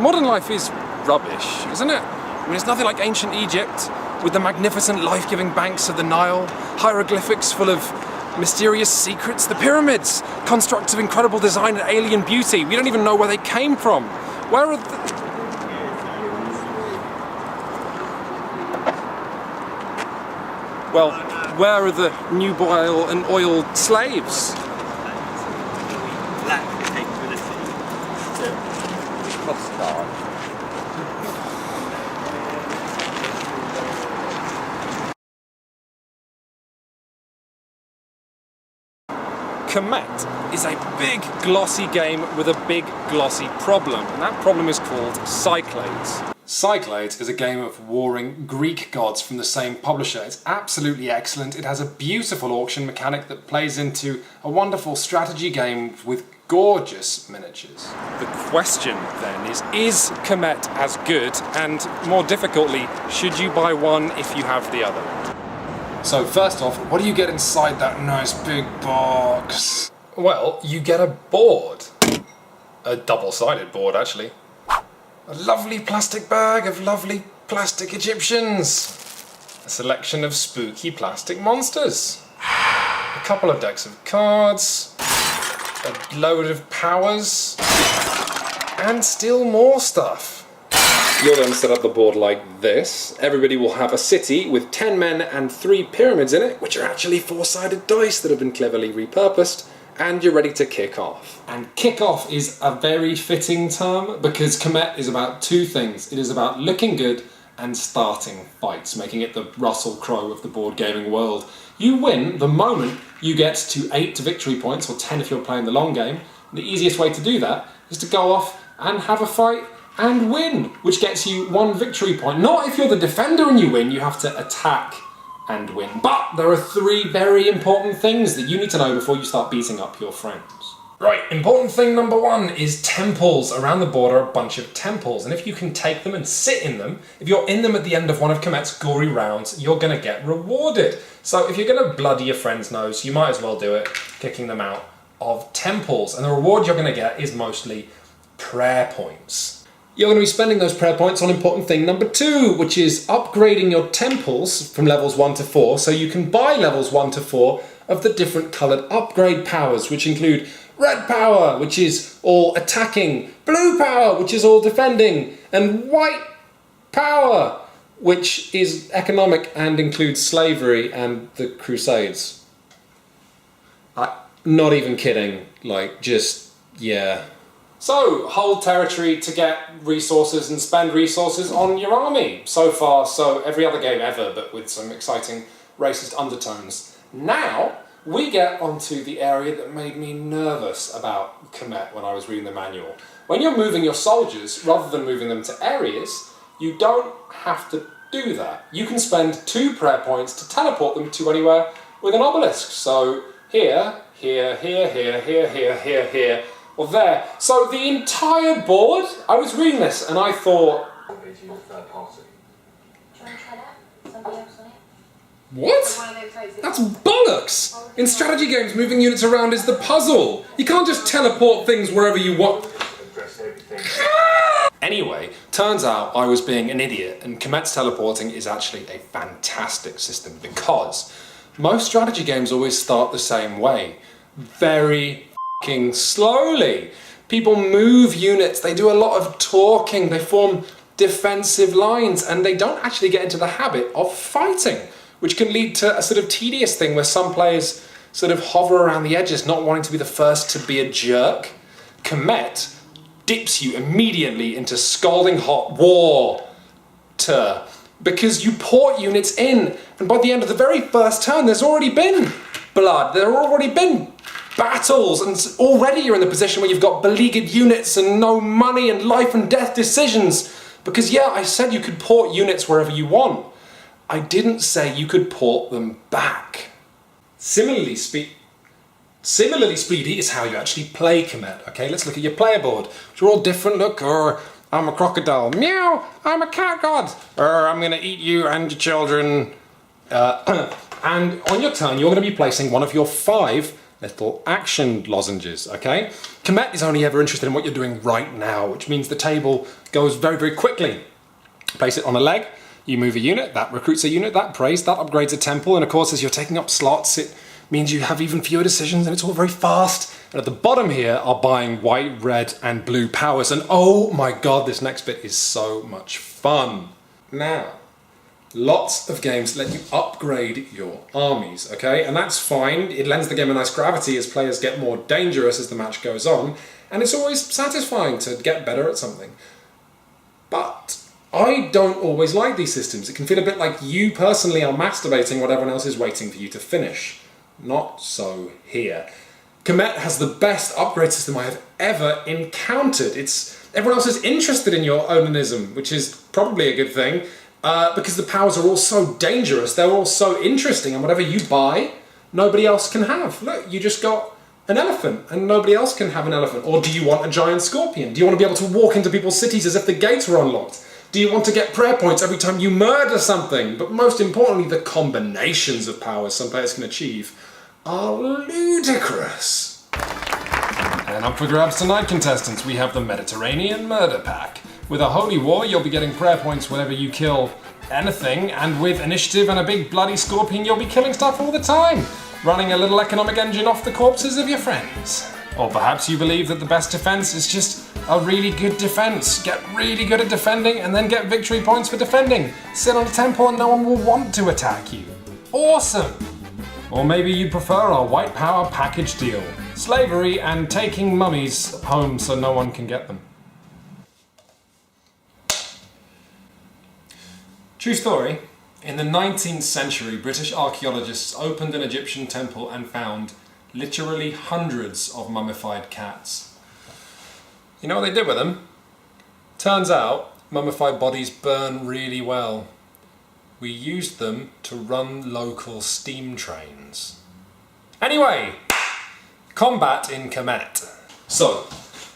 Modern life is rubbish, isn't it? I mean, it's nothing like ancient Egypt, with the magnificent life-giving banks of the Nile, hieroglyphics full of mysterious secrets, the pyramids, constructs of incredible design and alien beauty. We don't even know where they came from. Where are the... Well, where are the nubile and oil slaves? Lack the capability to cross-guard. Kemet is a big glossy game with a big glossy problem, and that problem is called Cyclades. Cyclades is a game of warring Greek gods from the same publisher. It's absolutely excellent. It has a beautiful auction mechanic that plays into a wonderful strategy game with gorgeous miniatures. The question then is Kemet as good? And more difficultly, should you buy one if you have the other? So first off, what do you get inside that nice big box? Well, you get a board. A double-sided board, actually. A lovely plastic bag of lovely plastic Egyptians. A selection of spooky plastic monsters. A couple of decks of cards. A load of powers. And still more stuff. You'll then set up the board like this. Everybody will have a city with 10 men and 3 pyramids in it, which are actually 4-sided dice that have been cleverly repurposed. And you're ready to kick off. And kick off is a very fitting term because Kemet is about 2 things. It is about looking good and starting fights, making it the Russell Crowe of the board gaming world. You win the moment you get to 8 victory points, or 10 if you're playing the long game. And the easiest way to do that is to go off and have a fight and win, which gets you 1 victory point. Not if you're the defender and you win, you have to attack and win. But there are 3 very important things that you need to know before you start beating up your friends. Right, important thing number 1 is temples. Around the board are a bunch of temples, and if you can take them and sit in them, if you're in them at the end of one of Kemet's gory rounds, you're going to get rewarded. So if you're going to bloody your friend's nose, you might as well do it kicking them out of temples, and the reward you're going to get is mostly prayer points. You're going to be spending those prayer points on important thing number 2, which is upgrading your temples from levels 1 to 4, so you can buy levels 1 to 4 of the different coloured upgrade powers, which include red power, which is all attacking, blue power, which is all defending, and white power, which is economic and includes slavery and the Crusades. Not even kidding, like, just, yeah. So, hold territory to get resources and spend resources on your army. So far, so every other game ever, but with some exciting racist undertones. Now, we get onto the area that made me nervous about Kemet when I was reading the manual. When you're moving your soldiers, rather than moving them to areas, you don't have to do that. You can spend 2 prayer points to teleport them to anywhere with an obelisk. So, here, here, here, here, here, here, here, here, or there. So the entire board, I was reading this and I thought... What? That's bollocks! In strategy games, moving units around is the puzzle. You can't just teleport things wherever you want. Anyway, turns out I was being an idiot, and Kemet's teleporting is actually a fantastic system because most strategy games always start the same way. Very f***ing slowly. People move units, they do a lot of talking, they form defensive lines, and they don't actually get into the habit of fighting, which can lead to a sort of tedious thing where some players sort of hover around the edges, not wanting to be the first to be a jerk. Kemet dips you immediately into scalding hot war because you port units in, and by the end of the very first turn there's already been blood, there have already been battles, and already you're in the position where you've got beleaguered units and no money and life and death decisions. Because yeah, I said you could port units wherever you want. I didn't say you could port them back. Similarly, Speedy is how you actually play Kemet. Okay, let's look at your player board, which are all different. Look, I'm a crocodile. Meow, I'm a cat god. I'm gonna eat you and your children. And on your turn, you're gonna be placing one of your 5 little action lozenges, okay? Kemet is only ever interested in what you're doing right now, which means the table goes very, very quickly. Place it on a leg, you move a unit, that recruits a unit, that prays, that upgrades a temple, and of course as you're taking up slots, it means you have even fewer decisions and it's all very fast. And at the bottom here are buying white, red, and blue powers, and oh my god, this next bit is so much fun. Now, lots of games let you upgrade your armies, okay? And that's fine. It lends the game a nice gravity as players get more dangerous as the match goes on, and it's always satisfying to get better at something. But I don't always like these systems. It can feel a bit like you personally are masturbating while everyone else is waiting for you to finish. Not so here. Kemet has the best upgrade system I have ever encountered. Everyone else is interested in your onanism, which is probably a good thing. Because the powers are all so dangerous, they're all so interesting, and whatever you buy, nobody else can have. Look, you just got an elephant, and nobody else can have an elephant. Or do you want a giant scorpion? Do you want to be able to walk into people's cities as if the gates were unlocked? Do you want to get prayer points every time you murder something? But most importantly, the combinations of powers some players can achieve are ludicrous. And up for grabs tonight, contestants, we have the Mediterranean Murder Pack. With a holy war, you'll be getting prayer points whenever you kill anything, and with initiative and a big bloody scorpion, you'll be killing stuff all the time, running a little economic engine off the corpses of your friends. Or perhaps you believe that the best defense is just a really good defense. Get really good at defending and then get victory points for defending. Sit on a temple and no one will want to attack you. Awesome! Or maybe you prefer our white power package deal. Slavery and taking mummies home so no one can get them. True story. In the 19th century, British archaeologists opened an Egyptian temple and found literally hundreds of mummified cats. You know what they did with them? Turns out, mummified bodies burn really well. We used them to run local steam trains. Anyway, combat in Kemet. So,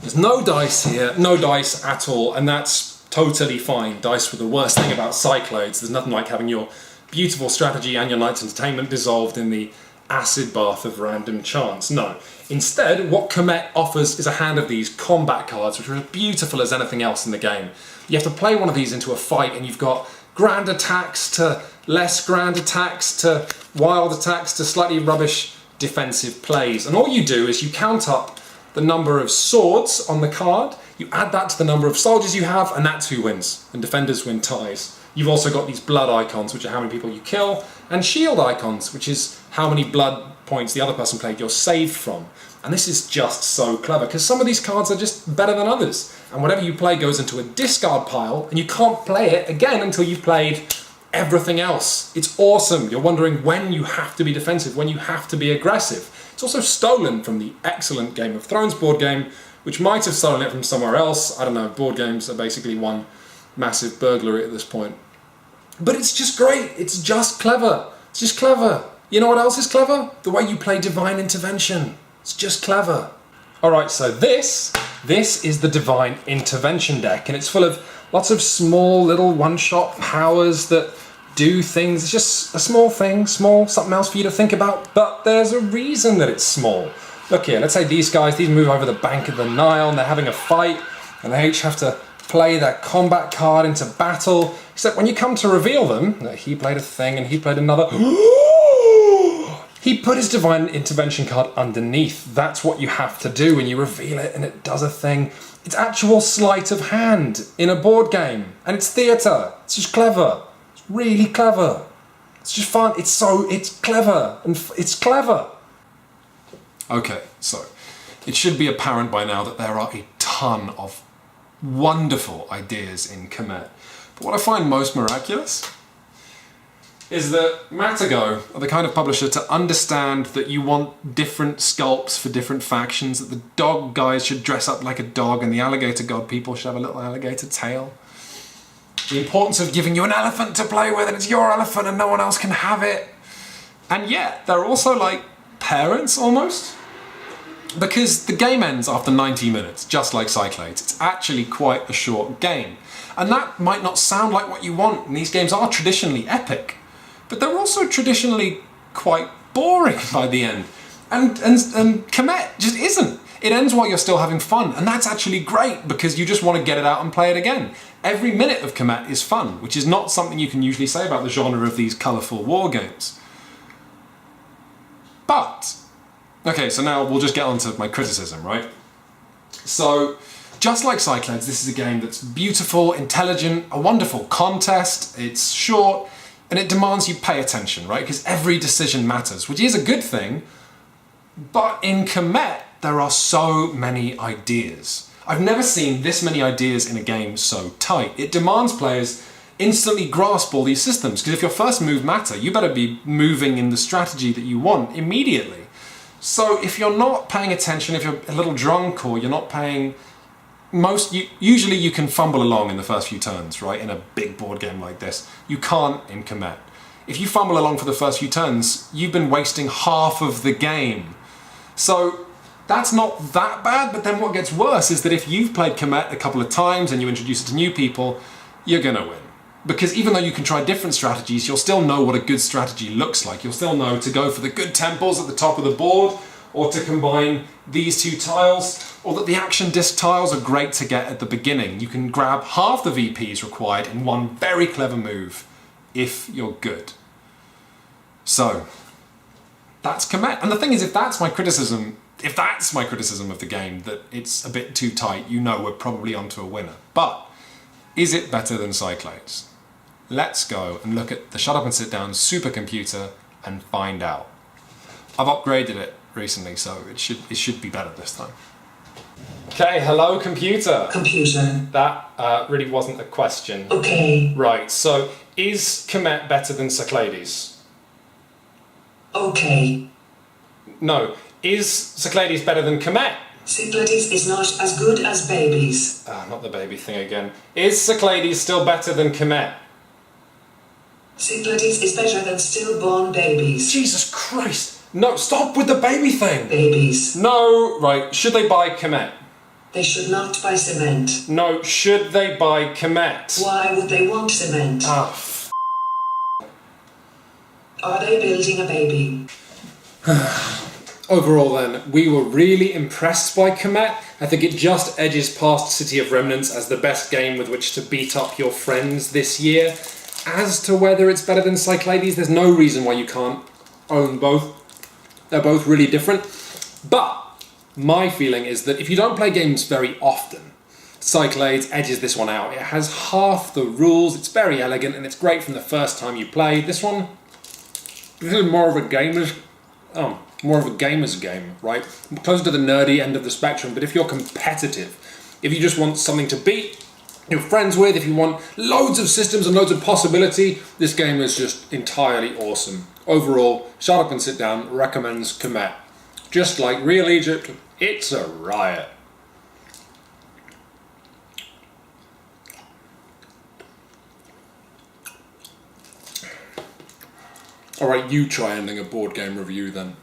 there's no dice here, no dice at all, and that's totally fine. Dice were the worst thing about Cyclades. There's nothing like having your beautiful strategy and your night's entertainment dissolved in the acid bath of random chance. No. Instead, what Kemet offers is a hand of these combat cards, which are as beautiful as anything else in the game. You have to play one of these into a fight, and you've got grand attacks to less grand attacks to wild attacks to slightly rubbish defensive plays. And all you do is you count up the number of swords on the card, you add that to the number of soldiers you have, and that's who wins. And defenders win ties. You've also got these blood icons, which are how many people you kill, and shield icons, which is how many blood points the other person played you're saved from. And this is just so clever, because some of these cards are just better than others. And whatever you play goes into a discard pile, and you can't play it again until you've played everything else. It's awesome. You're wondering when you have to be defensive, when you have to be aggressive. It's also stolen from the excellent Game of Thrones board game, which might have stolen it from somewhere else. I don't know, board games are basically one massive burglary at this point. But it's just great. It's just clever. It's just clever. You know what else is clever? The way you play Divine Intervention. It's just clever. Alright, so this is the Divine Intervention deck, and it's full of lots of small little one-shot powers that do things. It's just a small thing, something else for you to think about, but there's a reason that it's small. Look here, let's say these move over the bank of the Nile, and they're having a fight, and they each have to play their combat card into battle, except when you come to reveal them, he played a thing and he played another. He put his Divine Intervention card underneath. That's what you have to do when you reveal it, and it does a thing. It's actual sleight of hand in a board game, and it's theatre. It's just clever. It's really clever. It's just fun. It's clever, and it's clever. Okay, so it should be apparent by now that there are a ton of wonderful ideas in Kemet. But what I find most miraculous is that Matago are the kind of publisher to understand that you want different sculpts for different factions, that the dog guys should dress up like a dog and the alligator god people should have a little alligator tail. The importance of giving you an elephant to play with, and it's your elephant and no one else can have it. And yet, they're also like parents almost. Because the game ends after 90 minutes, just like Cyclades. It's actually quite a short game. And that might not sound like what you want, and these games are traditionally epic. But they're also traditionally quite boring by the end. And Kemet just isn't. It ends while you're still having fun, and that's actually great because you just want to get it out and play it again. Every minute of Kemet is fun, which is not something you can usually say about the genre of these colourful war games. But, okay, so now we'll just get on to my criticism, right? So, just like Cyclades, this is a game that's beautiful, intelligent, a wonderful contest, it's short, and it demands you pay attention, right? Because every decision matters, which is a good thing, but in Kemet, there are so many ideas. I've never seen this many ideas in a game so tight. It demands players instantly grasp all these systems, because if your first move matter, you better be moving in the strategy that you want immediately. So if you're not paying attention, if you're a little drunk or you're not paying usually you can fumble along in the first few turns, right? In a big board game like this. You can't in Kemet. If you fumble along for the first few turns, you've been wasting half of the game. So that's not that bad, but then what gets worse is that if you've played Kemet a couple of times and you introduce it to new people, you're gonna win. Because even though you can try different strategies, you'll still know what a good strategy looks like. You'll still know to go for the good temples at the top of the board, or to combine these two tiles, or that the action disc tiles are great to get at the beginning. You can grab half the VPs required in one very clever move, if you're good. So, that's Kemet. And the thing is, if that's my criticism of the game, that it's a bit too tight, you know we're probably onto a winner. But, is it better than Cyclades? Let's go and look at the Shut Up and Sit Down supercomputer and find out. I've upgraded it recently, so it should be better this time. Okay, hello computer. Computer. That really wasn't a question. Okay. Right, so is Kemet better than Cyclades? Okay. No, is Cyclades better than Kemet? Cyclades is not as good as babies. Not the baby thing again. Is Cyclades still better than Kemet? Cyclades is better than stillborn babies. Jesus Christ! No, stop with the baby thing! Babies. No, right, should they buy Kemet? They should not buy cement. No, should they buy Kemet? Why would they want cement? Are they building a baby? Overall then, we were really impressed by Kemet. I think it just edges past City of Remnants as the best game with which to beat up your friends this year. As to whether it's better than Cyclades, there's no reason why you can't own both. They're both really different. But my feeling is that if you don't play games very often, Cyclades edges this one out. It has half the rules, it's very elegant, and it's great from the first time you play. This is more of a gamer's game, right? Closer to the nerdy end of the spectrum, but if you're competitive, if you just want something to beat your friends with, if you want loads of systems and loads of possibility, this game is just entirely awesome. Overall, Shut Up and Sit Down recommends Kemet. Just like Real Egypt, it's a riot. Alright, you try ending a board game review then.